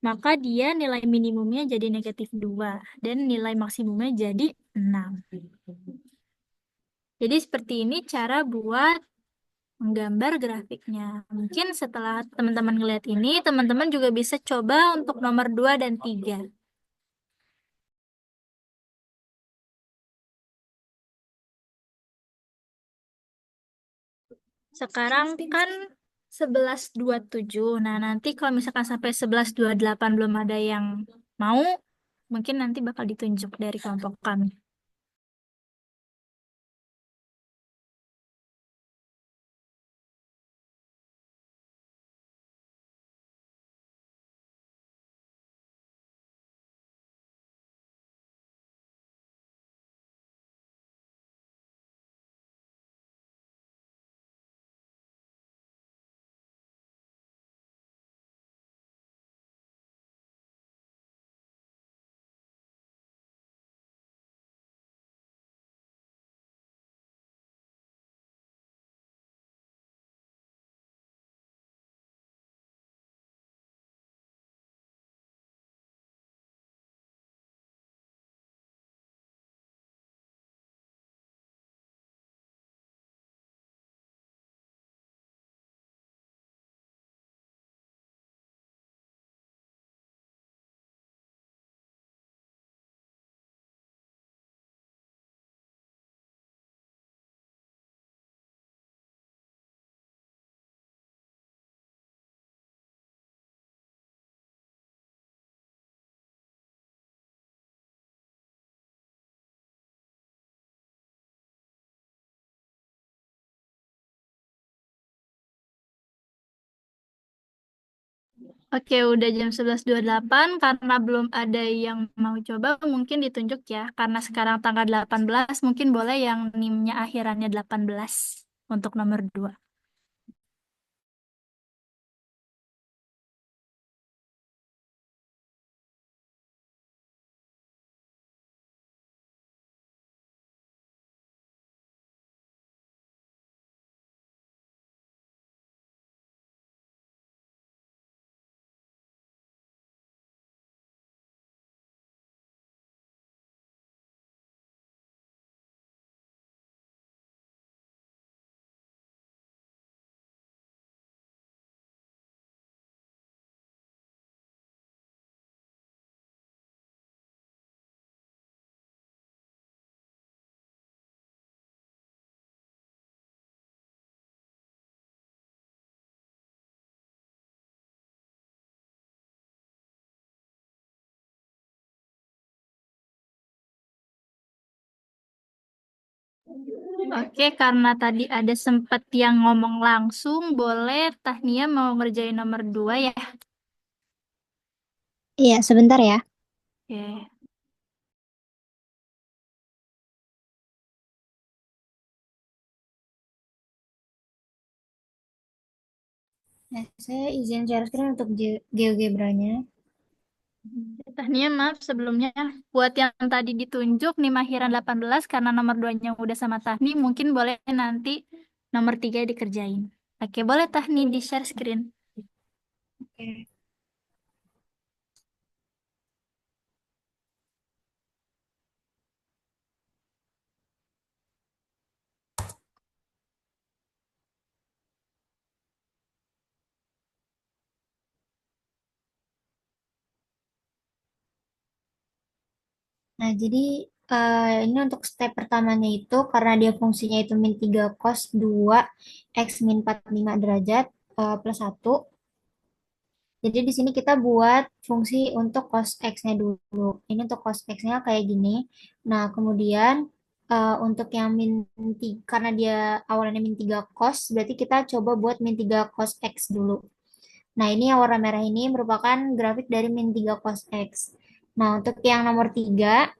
maka dia nilai minimumnya jadi negatif 2. Dan nilai maksimumnya jadi 6. Jadi seperti ini cara buat menggambar grafiknya. Mungkin setelah teman-teman ngeliat ini, teman-teman juga bisa coba untuk nomor 2 dan 3. Sekarang kan 11.27. Nah, nanti kalau misalkan sampai 11.28 belum ada yang mau, mungkin nanti bakal ditunjuk dari kelompok kami. Oke, udah jam 11.28. Karena belum ada yang mau coba, mungkin ditunjuk ya. Karena sekarang tanggal 18, mungkin boleh yang NIM-nya akhirannya 18 untuk nomor 2. Oke, karena tadi ada sempat yang ngomong langsung, boleh Tahnia mau ngerjain nomor 2 ya? Iya, sebentar ya. Oke. Saya izin share screen untuk GeoGebra-nya. Tahnia, maaf sebelumnya. Buat yang tadi ditunjuk, nih akhiran 18, karena nomor 2-nya udah sama Tahni, mungkin boleh nanti nomor 3 dikerjain. Oke, boleh Tahni di-share screen. Oke. Nah, jadi ini untuk step pertamanya itu karena dia fungsinya itu min 3 cos 2 x min 45 derajat plus 1. Jadi di sini kita buat fungsi untuk cos x-nya dulu. Ini untuk cos x-nya kayak gini. Nah, kemudian untuk yang min 3, karena dia awalnya min 3 cos, berarti kita coba buat min 3 cos x dulu. Nah, ini yang warna merah ini merupakan grafik dari min 3 cos x. Nah, untuk yang nomor 3,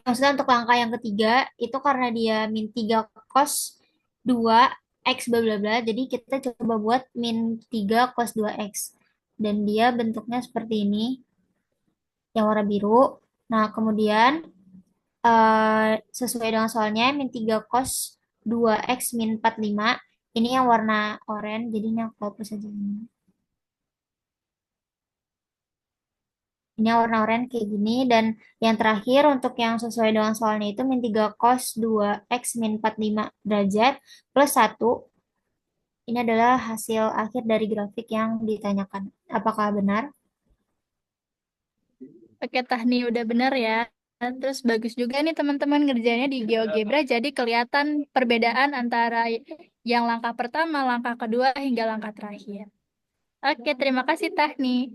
maksudnya untuk langkah yang ketiga itu karena dia min 3 cos 2 x bla bla bla. Jadi kita coba buat min 3 cos 2 x. Dan dia bentuknya seperti ini, yang warna biru. Nah, kemudian sesuai dengan soalnya min 3 cos 2 x min 45. Ini yang warna oranye, jadi ini aku hapus aja ini. Ini yang warna oranye kayak gini. Dan yang terakhir untuk yang sesuai dengan soalnya itu min 3 cos 2 x min 45 derajat plus 1. Ini adalah hasil akhir dari grafik yang ditanyakan. Apakah benar? Oke, Tahni udah bener ya. Terus bagus juga nih teman-teman ngerjainnya di GeoGebra, jadi kelihatan perbedaan antara yang langkah pertama, langkah kedua, hingga langkah terakhir. Oke, terima kasih Tahni.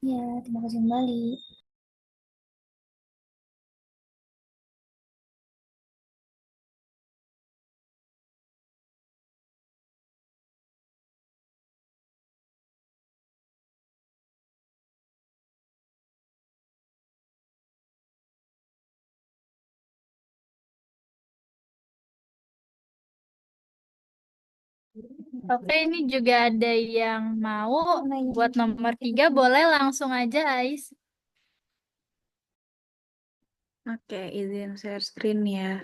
Ya, terima kasih kembali. Oke, ini juga ada yang mau buat nomor 3, boleh langsung aja Ais. Oke, izin share screen ya.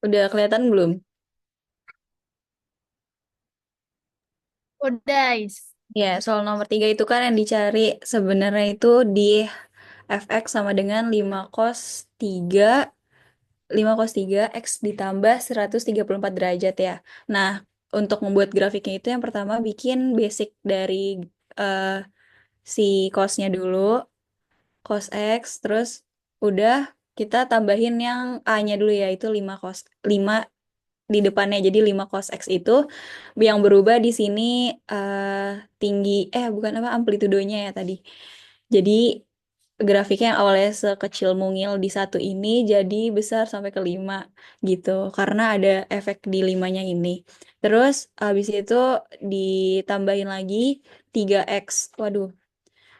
Udah kelihatan belum? Udah Ais. Ya, soal nomor 3 itu kan yang dicari sebenarnya itu di fx sama dengan 5 cos 3 X ditambah 134 derajat ya. Nah, untuk membuat grafiknya itu yang pertama bikin basic dari eh, si cosnya dulu, cos X, terus udah kita tambahin yang A-nya dulu ya, itu 5 di depannya. Jadi 5 cos X itu yang berubah di sini tinggi, bukan apa, amplitudonya ya tadi. Jadi grafiknya yang awalnya sekecil mungil di satu ini jadi besar sampai ke 5 gitu. Karena ada efek di 5-nya ini. Terus habis itu ditambahin lagi 3x. Waduh.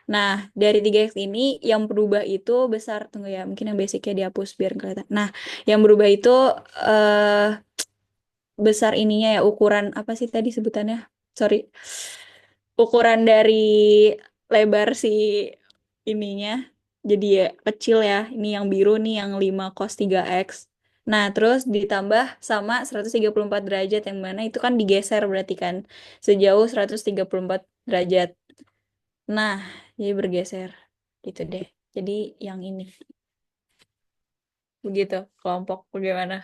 Nah, dari 3x ini yang berubah itu besar. Tunggu ya, mungkin yang basicnya dihapus biar kelihatan. Nah, yang berubah itu eh besar ininya ya, ukuran apa sih tadi sebutannya? Sorry. Ukuran dari lebar si ininya. Jadi ya kecil ya. Ini yang biru nih yang 5 cos 3x. Nah, terus ditambah sama 134 derajat yang mana itu kan digeser berarti kan sejauh 134 derajat. Nah, jadi bergeser. Gitu deh. Jadi yang ini. Begitu kelompok bagaimana?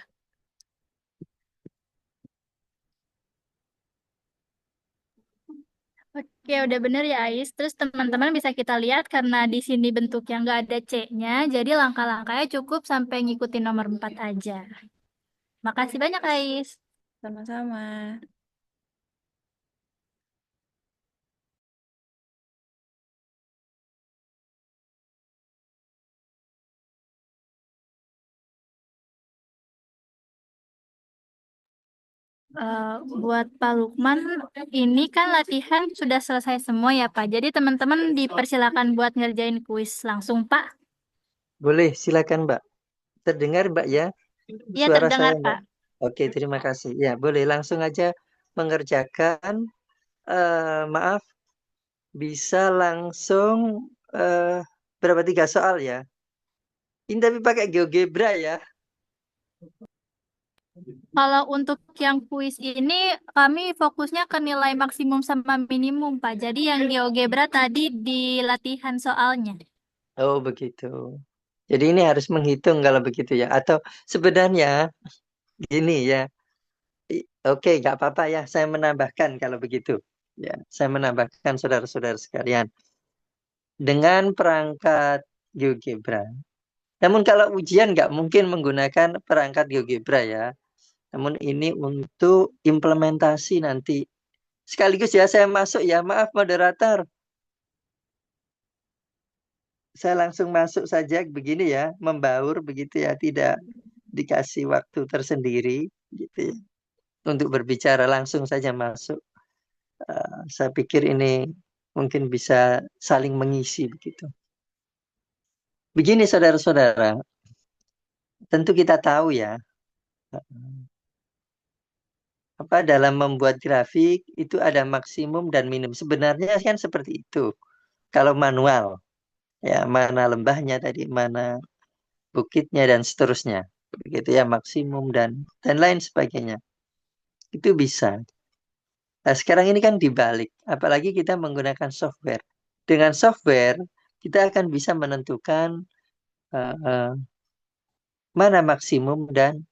Oke, udah bener ya Ais. Terus teman-teman bisa kita lihat karena di sini bentuknya nggak ada C-nya, jadi langkah-langkahnya cukup sampai ngikutin nomor 4 aja. Makasih banyak Ais. Sama-sama. Buat Pak Lukman, ini kan latihan sudah selesai semua ya Pak. Jadi teman-teman dipersilakan buat ngerjain kuis langsung Pak. Boleh, silakan Mbak. Terdengar Mbak ya? Iya Suara terdengar saya Mbak. Pak. Oke, terima kasih. Ya, boleh langsung aja mengerjakan. Maaf, bisa langsung berapa 3 soal ya? Ini tapi pakai GeoGebra ya. Kalau untuk yang kuis ini kami fokusnya ke nilai maksimum sama minimum Pak. Jadi yang GeoGebra tadi di latihan soalnya. Oh, begitu. Jadi ini harus menghitung kalau begitu ya. Atau sebenarnya gini ya. Oke, nggak apa-apa ya. Saya menambahkan kalau begitu. Ya, saya menambahkan saudara-saudara sekalian dengan perangkat GeoGebra. Namun kalau ujian nggak mungkin menggunakan perangkat GeoGebra ya. Namun ini untuk implementasi nanti. Sekaligus ya saya masuk ya. Maaf moderator. Saya langsung masuk saja begini ya. Membaur begitu ya. Tidak dikasih waktu tersendiri gitu ya. Untuk berbicara langsung saja masuk. Saya pikir ini mungkin bisa saling mengisi begitu. Begini saudara-saudara. Tentu kita tahu ya. Apa dalam membuat grafik itu ada maksimum dan minimum. Sebenarnya kan seperti itu. Kalau manual, ya mana lembahnya tadi, mana bukitnya dan seterusnya. Begitu ya maksimum dan lain sebagainya. Itu bisa. Nah, sekarang ini kan dibalik, apalagi kita menggunakan software. Dengan software kita akan bisa menentukan uh, mana maksimum dan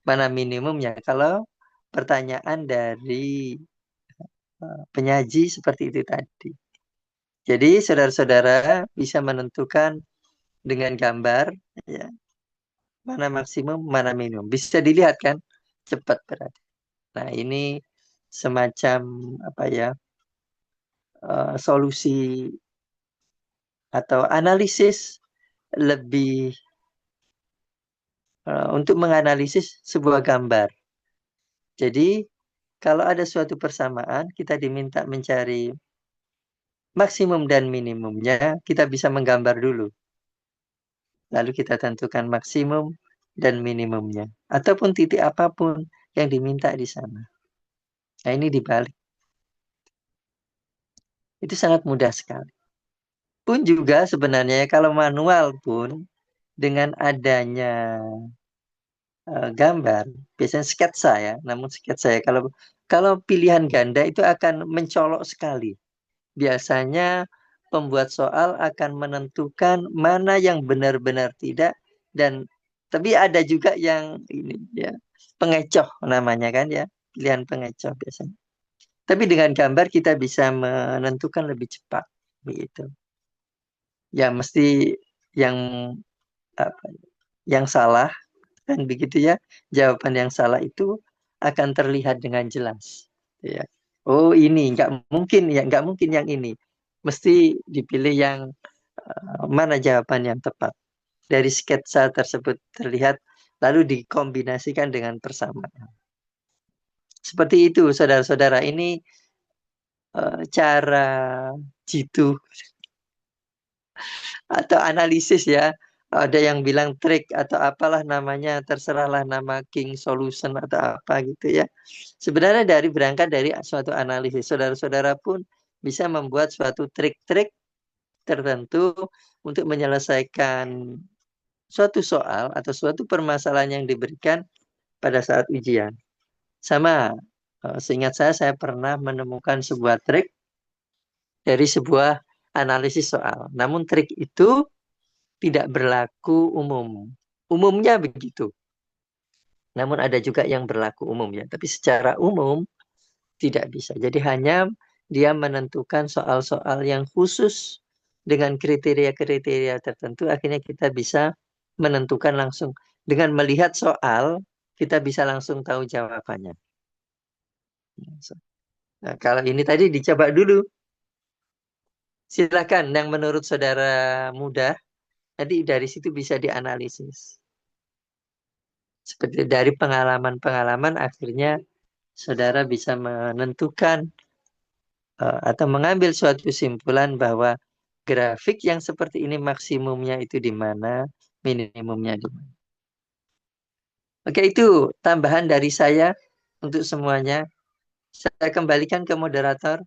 mana minimumnya. Kalau pertanyaan dari penyaji seperti itu tadi. Jadi saudara-saudara bisa menentukan dengan gambar ya, mana maksimum, mana minimum. Bisa dilihat kan cepat berarti. Nah, ini semacam apa ya? Solusi atau analisis lebih untuk menganalisis sebuah gambar. Jadi kalau ada suatu persamaan, kita diminta mencari maksimum dan minimumnya, kita bisa menggambar dulu. Lalu kita tentukan maksimum dan minimumnya. Ataupun titik apapun yang diminta di sana. Nah, ini dibalik. Itu sangat mudah sekali. Pun juga sebenarnya kalau manual pun dengan adanya gambar, biasanya sketsa ya. Namun sketsa ya kalau pilihan ganda itu akan mencolok sekali. Biasanya pembuat soal akan menentukan mana yang benar-benar tidak dan tapi ada juga yang ini ya pengecoh namanya kan ya, pilihan pengecoh biasanya. Tapi dengan gambar kita bisa menentukan lebih cepat begitu. Ya mesti yang apa yang salah kan begitu ya. Jawaban yang salah itu akan terlihat dengan jelas ya. Oh, ini nggak mungkin ya, nggak mungkin yang ini. Mesti dipilih yang mana jawaban yang tepat. Dari sketsa tersebut terlihat, lalu dikombinasikan dengan persamaan. Seperti itu, saudara-saudara. Ini cara jitu atau analisis ya. Ada yang bilang trik atau apalah namanya, terserahlah nama King Solution atau apa gitu ya. Sebenarnya berangkat dari suatu analisis. Saudara-saudara pun bisa membuat suatu trik-trik tertentu untuk menyelesaikan suatu soal atau suatu permasalahan yang diberikan pada saat ujian. Sama, seingat saya pernah menemukan sebuah trik dari sebuah analisis soal. Namun trik itu tidak berlaku umum. Umumnya begitu. Namun ada juga yang berlaku umum ya. Tapi secara umum tidak bisa. Jadi hanya dia menentukan soal-soal yang khusus dengan kriteria-kriteria tertentu. Akhirnya kita bisa menentukan langsung. Dengan melihat soal, kita bisa langsung tahu jawabannya. Nah, kalau ini tadi dicoba dulu. Silakan yang menurut saudara mudah. Nanti dari situ bisa dianalisis. Seperti dari pengalaman-pengalaman akhirnya saudara bisa menentukan atau mengambil suatu kesimpulan bahwa grafik yang seperti ini maksimumnya itu di mana, minimumnya di mana. Oke, itu tambahan dari saya untuk semuanya. Saya kembalikan ke moderator.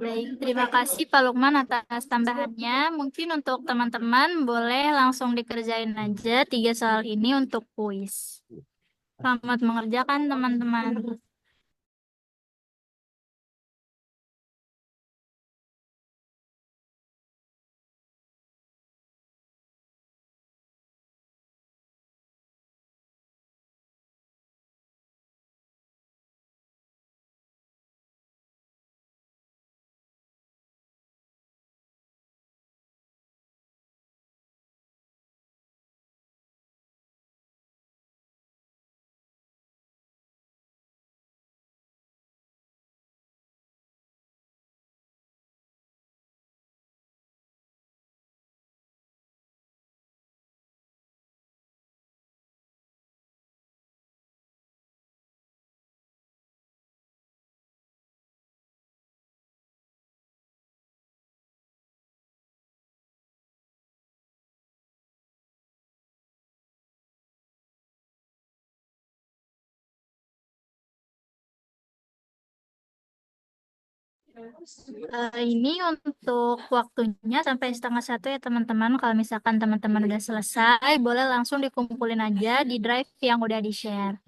Baik, terima kasih Pak Lukman atas tambahannya. Mungkin untuk teman-teman boleh langsung dikerjain aja 3 soal ini untuk kuis. Selamat mengerjakan teman-teman. Ini untuk waktunya sampai 12:30 ya teman-teman. Kalau misalkan teman-teman udah selesai, boleh langsung dikumpulin aja di drive yang udah di-share.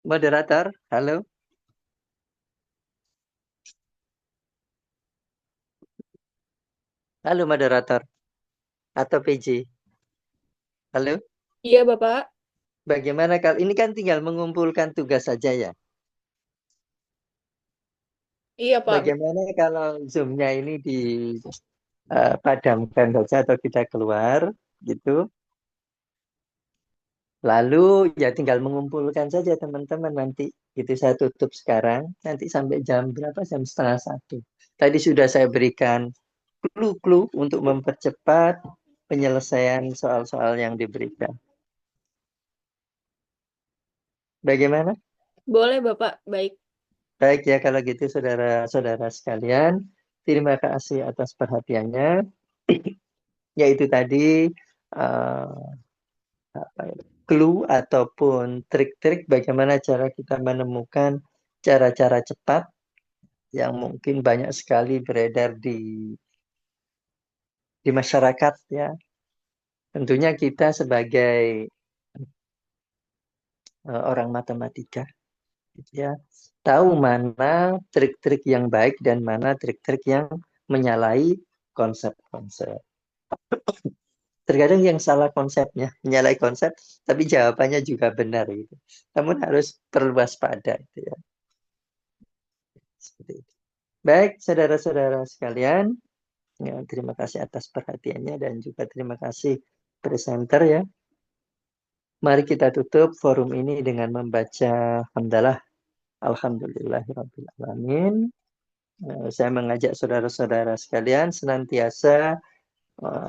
Moderator, halo. Halo moderator atau PJ. Halo. Iya, Bapak. Bagaimana kalau ini kan tinggal mengumpulkan tugas saja ya. Iya, Pak. Bagaimana kalau Zoom-nya ini dipadamkan saja atau kita keluar gitu. Lalu ya tinggal mengumpulkan saja teman-teman nanti. Itu saya tutup sekarang. Nanti sampai jam berapa? Jam setengah 1. Tadi sudah saya berikan clue-clue untuk mempercepat penyelesaian soal-soal yang diberikan. Bagaimana? Boleh, Bapak. Baik. Baik ya kalau gitu saudara-saudara sekalian. Terima kasih atas perhatiannya. Yaitu tadi clue ataupun trik-trik bagaimana cara kita menemukan cara-cara cepat yang mungkin banyak sekali beredar di masyarakat ya. Tentunya kita sebagai orang matematika gitu ya, tahu mana trik-trik yang baik dan mana trik-trik yang menyalahi konsep-konsep. Terkadang yang salah konsepnya, menyalahi konsep, tapi jawabannya juga benar gitu. Namun harus perlu waspada gitu ya. Seperti itu. Baik, saudara-saudara sekalian, ya, terima kasih atas perhatiannya dan juga terima kasih presenter ya. Mari kita tutup forum ini dengan membaca hamdalah alhamdulillahirabbil alamin. Saya mengajak saudara-saudara sekalian senantiasa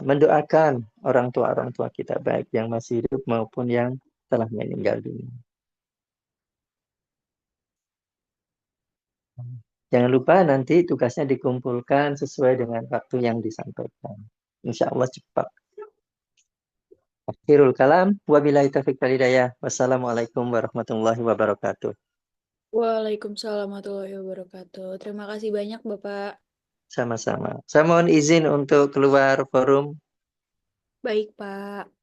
mendoakan orang tua kita baik yang masih hidup maupun yang telah meninggal dunia. Jangan lupa nanti tugasnya dikumpulkan sesuai dengan waktu yang disampaikan. Insya Allah cepat. Akhirul kalam. Wabillahi taufiq wal hidayah. Wassalamualaikum warahmatullahi wabarakatuh. Waalaikumsalam warahmatullahi wabarakatuh. Terima kasih banyak, Bapak. Sama-sama. Saya mohon izin untuk keluar forum. Baik, Pak.